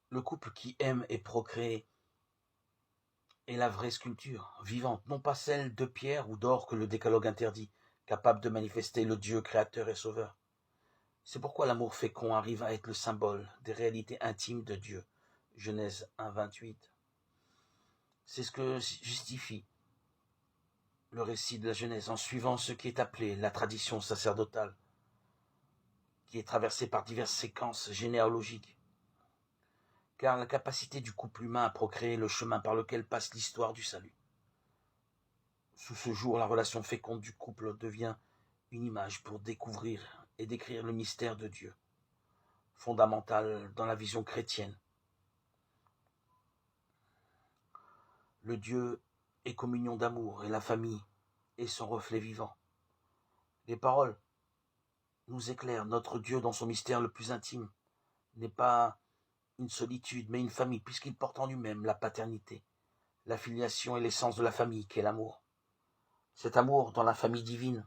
Le couple qui aime et procrée est la vraie sculpture, vivante, non pas celle de pierre ou d'or que le décalogue interdit, capable de manifester le Dieu créateur et sauveur. C'est pourquoi l'amour fécond arrive à être le symbole des réalités intimes de Dieu. Genèse 1, 28. C'est ce que justifie le récit de la Genèse en suivant ce qui est appelé la tradition sacerdotale, qui est traversée par diverses séquences généalogiques. Car la capacité du couple humain à procréer est le chemin par lequel passe l'histoire du salut. Sous ce jour, la relation féconde du couple devient une image pour découvrir et décrire le mystère de Dieu, fondamental dans la vision chrétienne. Le Dieu est communion d'amour et la famille est son reflet vivant. Les paroles nous éclairent. Notre Dieu, dans son mystère le plus intime, n'est pas une solitude, mais une famille, puisqu'il porte en lui-même la paternité, la filiation et l'essence de la famille, qu'est l'amour. Cet amour dans la famille divine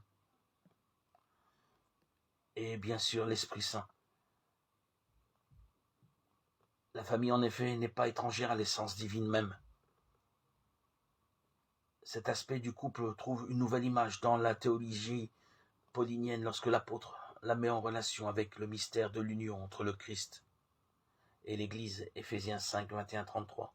est bien sûr l'Esprit Saint. La famille, en effet, n'est pas étrangère à l'essence divine même. Cet aspect du couple trouve une nouvelle image dans la théologie paulinienne lorsque l'apôtre la met en relation avec le mystère de l'union entre le Christ et l'Église, Éphésiens 5, 21, 33.